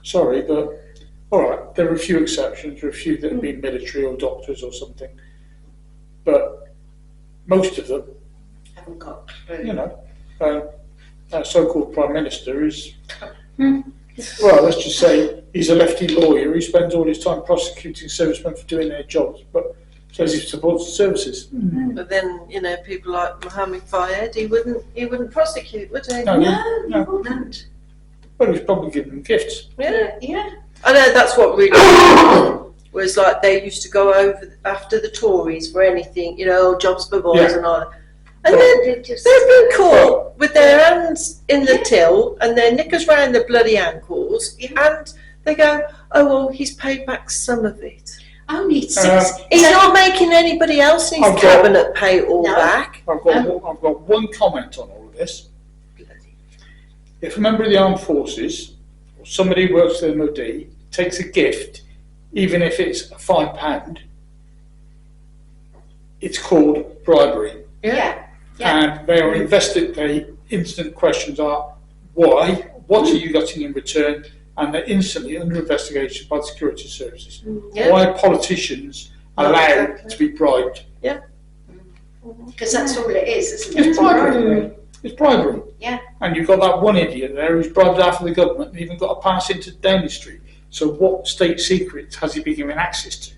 sorry, but all right, there are a few exceptions. There are a few that have been military or doctors or something, but most of them, Haven't got. you know, our so-called Prime Minister is, well, let's just say he's a lefty lawyer who spends all his time prosecuting servicemen for doing their jobs, but says he supports the services. But then, people like Mohammed Fayed, he wouldn't prosecute, would he? No, No, no. no. Well, he's probably giving them gifts. Yeah. Yeah. I know that's what really was like. They used to go over after the Tories for anything, jobs for boys and all that. And then they've been caught with their hands in the till and their knickers round their bloody ankles, and they go, "Oh well, he's paid back some of it. Only six. He's not making anybody else in his cabinet pay it all back." I've got one comment on all of this. If a member of the armed forces or somebody who works for the MOD takes a gift, even if it's £5, it's called bribery. Yeah. And they are the instant questions are, why? What are you getting in return? And they're instantly under investigation by the security services. Yeah. Why are politicians allowed to be bribed? Because that's all it is, isn't it? It's bribery. It's bribery. Yeah. And you've got that one idiot there who's bribed half of the government and even got a pass into Downing Street. So what state secrets has he been given access to?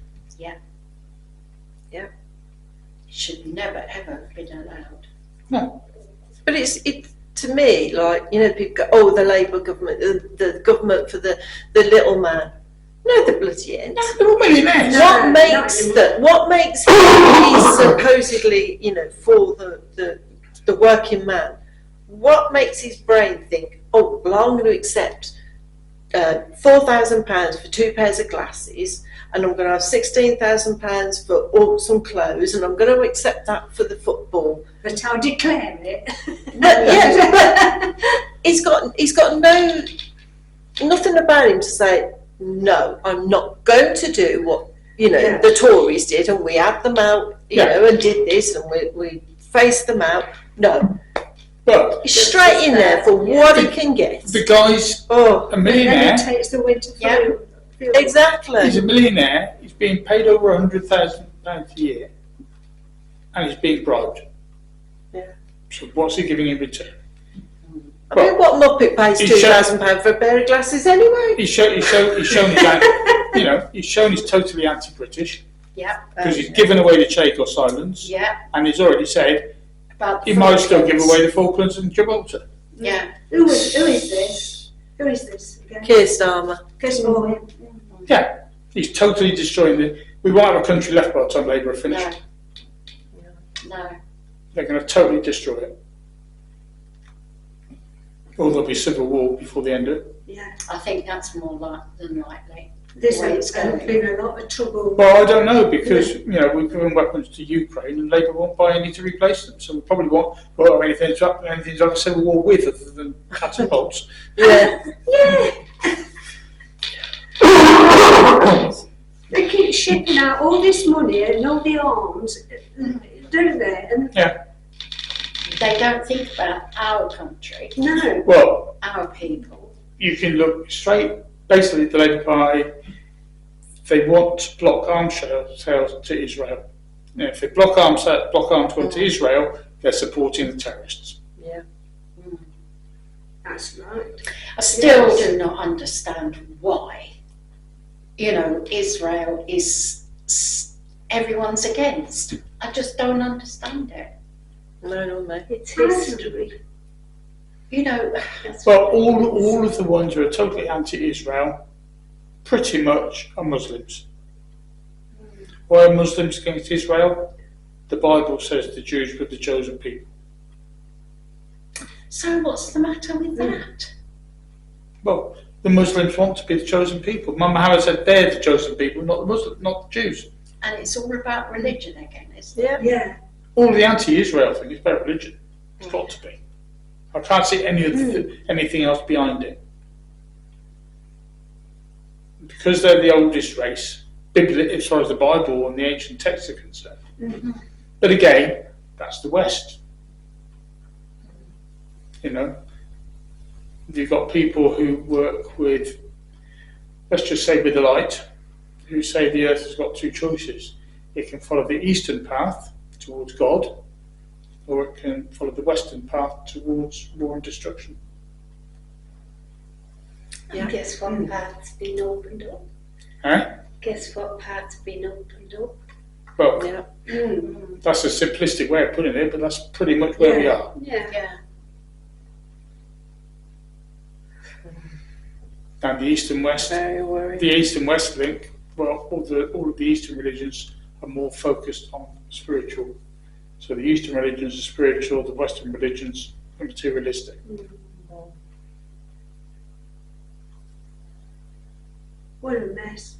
Should never ever been allowed. No. But it's to me like people go, "Oh, the Labour government, the government for the little man." No, the bloody end. They're all millionaires. No. What makes he's supposedly for the working man? What makes his brain think, "Oh, well, I'm going to accept £4,000 for 2 pairs of glasses, and I'm going to have £16,000 for all some clothes, and I'm going to accept that for the football." But I'll declare it. But he's got nothing about him to say, "No, I'm not going to do what the Tories did, and we had them out, and did this, and we faced them out." No, But he's straight in there for what he can get. the guy's a Then millionaire. it takes the winter Yeah. through. Exactly. He's a millionaire. He's being paid over £100,000 a year. And he's being bribed. Yeah. So what's he giving in return? I mean, what Muppet pays He's £2,000 for a pair of glasses anyway? He's shown he's shown he's totally anti-British Yeah. because he's given away the Chagos Islands, Yeah. and he's already said About he might still give Falklands. away the Falklands and Gibraltar. Yeah. Who is this? Who is this again? Keir Starmer. Kiss Boy. Yeah, he's totally destroying we won't have a country left by the time Labour are finished. No. They're going to totally destroy it. Or there'll be civil war before the end of it. Yeah. I think that's more than likely. This Way is it's going. been a lot of trouble. Well, I don't know because we've given weapons to Ukraine and Labour won't buy any to replace them, so we probably won't go anything to have a civil war with other than catapults. Yeah. Yeah. They keep shipping out all this money and all the arms, don't they? And They don't think about our country, no. Well, our people. you can look straight. Basically, the Labour Party they want to block arms sales to Israel. If they block arms going to Israel, they're supporting the terrorists. Yeah. That's right. I still Yes. do not understand why. Israel is everyone's against. I just don't understand it. No, mate. It's history. Well, all of the ones who are totally anti-Israel, pretty much are Muslims. Why are Muslims against Israel? The Bible says the Jews were the chosen people. So what's the matter with that? Well, the Muslims want to be the chosen people. Muhammad said they're the chosen people, not the Jews. And it's all about religion again, isn't it? Yeah. Yeah. All the anti-Israel thing is about religion. It's got to be. I can't see anything else behind it. Because they're the oldest race, as far as the Bible and the ancient texts are concerned. Mm-hmm. But again, that's the West. You've got people who work with let's just say with the light, who say the earth has got two choices. It can follow the eastern path towards God, or it can follow the western path towards war and destruction. Yeah. And guess what path's been opened up? Huh? Guess what path's been opened up? Well, Yeah. that's a simplistic way of putting it, but that's pretty much where we are. Yeah. Yeah. And the east and west, Very worried. the east and west link, well, all of the Eastern religions are more focused on spiritual. So the Eastern religions are spiritual, the Western religions are materialistic. What a mess.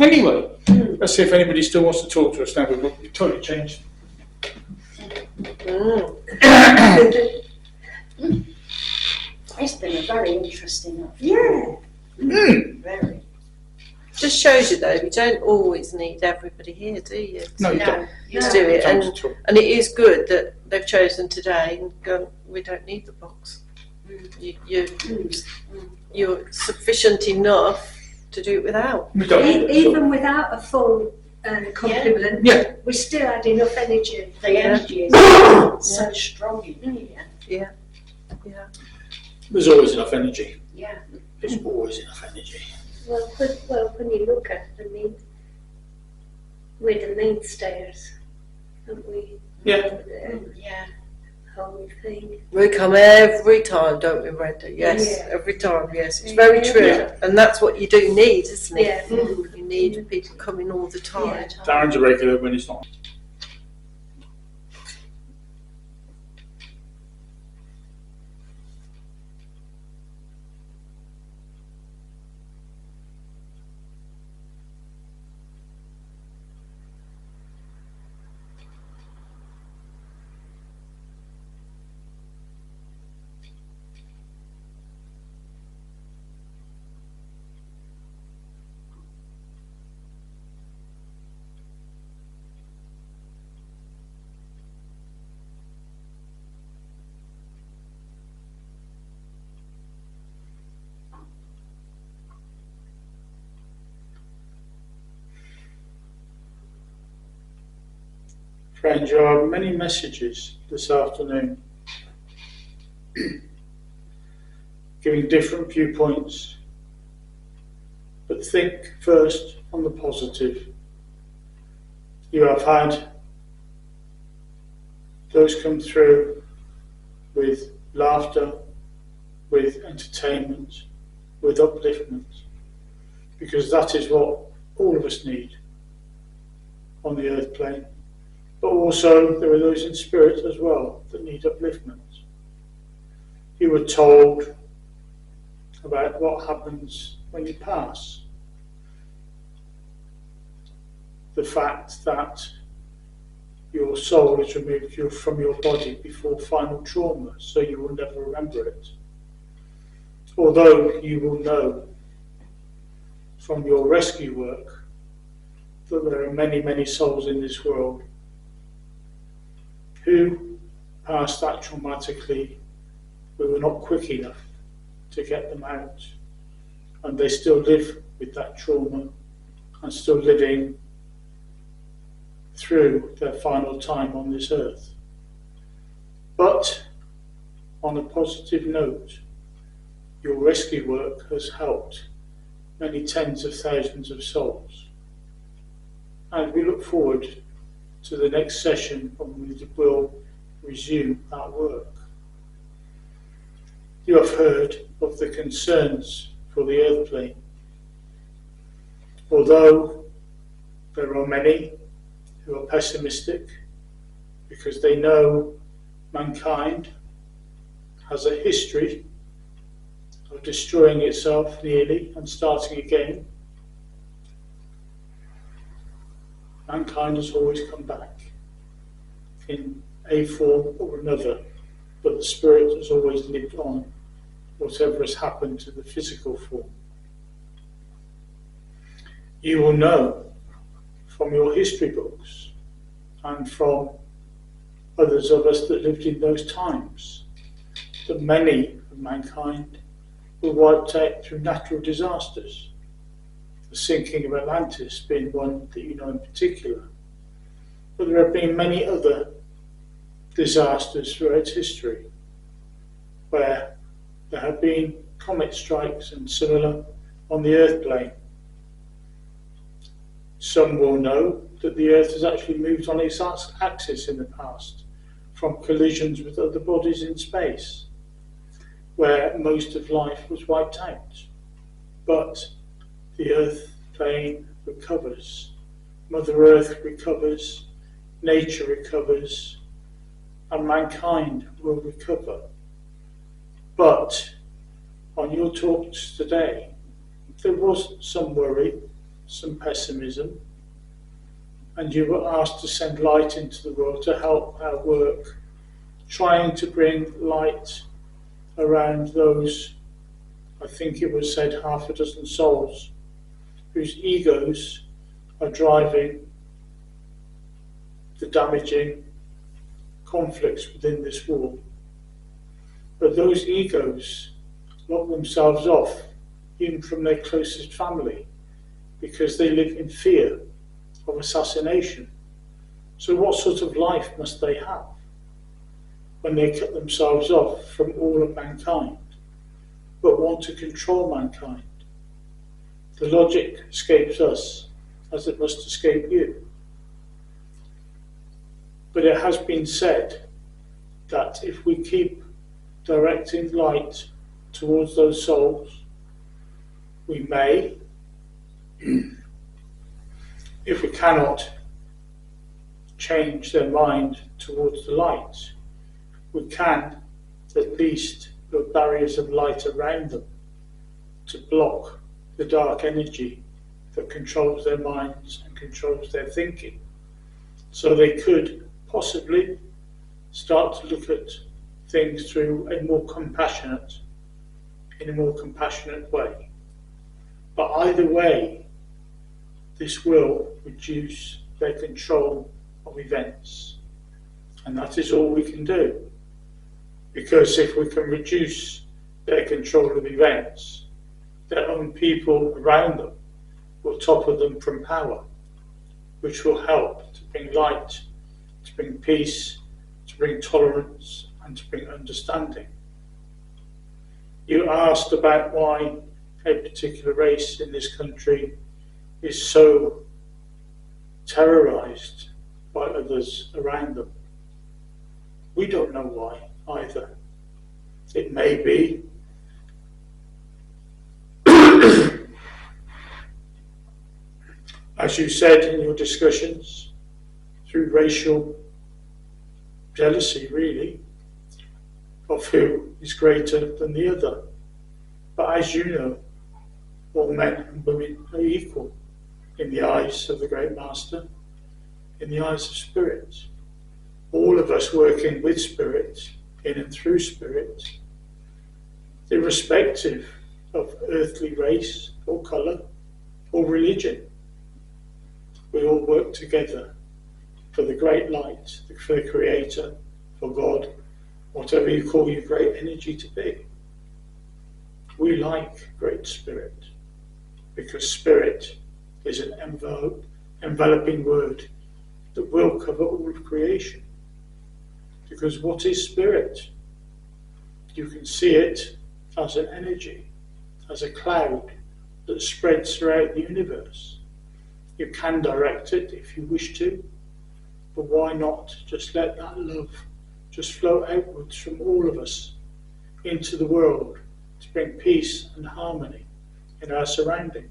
Anyway, let's see if anybody still wants to talk to us now. We've totally changed. It's been a very interesting Yeah. very. Just shows you though, you don't always need everybody here, do you? No, you No, don't. you To know, do it, Don't and at all. it is good that they've chosen today and gone, we don't need the box. You're sufficient enough to do it without. We don't. Even without a full complement, Yeah. we still had enough energy. the energy is so strong in here. There's always enough energy. Yeah. There's always enough energy. Well, when you look at it, I mean, we're the mainstayers, aren't we? Yeah. The Yeah. whole thing. We come every time, don't we, Brenda? Yes, Yeah. every time, yes. It's very true. Yeah. And that's what you do need, isn't it? Yeah. You need people coming all the time. Darren's a regular when he's not. Friends, there are many messages this afternoon giving different viewpoints, but think first on the positive. You have had those come through with laughter, with entertainment, with upliftment, because that is what all of us need on the earth plane. But also there are those in spirit as well that need upliftment. You were told about what happens when you pass. The fact that your soul is removed from your body before final trauma, so you will never remember it. Although you will know from your rescue work that there are many, many souls in this world who passed that traumatically, we were not quick enough to get them out, and they still live with that trauma and still living through their final time on this earth. But on a positive note, your rescue work has helped many tens of thousands of souls, and we look forward to the next session when we will resume that work. You have heard of the concerns for the earth plane. Although there are many who are pessimistic because they know mankind has a history of destroying itself nearly and starting again, mankind has always come back in a form or another, but the spirit has always lived on, whatever has happened to the physical form. You will know from your history books and from others of us that lived in those times that many of mankind were wiped out through natural disasters. the sinking of Atlantis being one that you know in particular. But there have been many other disasters throughout history where there have been comet strikes and similar on the Earth plane. Some will know that the Earth has actually moved on its axis in the past from collisions with other bodies in space, where most of life was wiped out. But the Earth plane recovers, Mother Earth recovers, nature recovers, and mankind will recover. But on your talks today, there was some worry, some pessimism, and you were asked to send light into the world to help our work, trying to bring light around those, I think it was said, half a dozen souls whose egos are driving the damaging conflicts within this war. But those egos lock themselves off, even from their closest family, because they live in fear of assassination. So what sort of life must they have when they cut themselves off from all of mankind, but want to control mankind? The logic escapes us, as it must escape you. But it has been said that if we keep directing light towards those souls, we may, if we cannot change their mind towards the light, we can at least build barriers of light around them to block the dark energy that controls their minds and controls their thinking. So they could possibly start to look at things through in a more compassionate way. But either way, this will reduce their control of events. And that is all we can do. Because if we can reduce their control of events, their own people around them will topple them from power, which will help to bring light, to bring peace, to bring tolerance, and to bring understanding. You asked about why a particular race in this country is so terrorized by others around them. We don't know why either. It may be as you said in your discussions, through racial jealousy, really, of who is greater than the other. But as you know, all men and women are equal in the eyes of the Great Master, in the eyes of Spirit. All of us working with Spirit, in and through Spirit, irrespective of earthly race or colour or religion. We all work together for the great light, for the Creator, for God, whatever you call your great energy to be. We like Great Spirit because Spirit is an enveloping word that will cover all of creation. Because what is Spirit? You can see it as an energy, as a cloud that spreads throughout the universe. You can direct it if you wish to, but why not just let that love just flow outwards from all of us into the world to bring peace and harmony in our surroundings?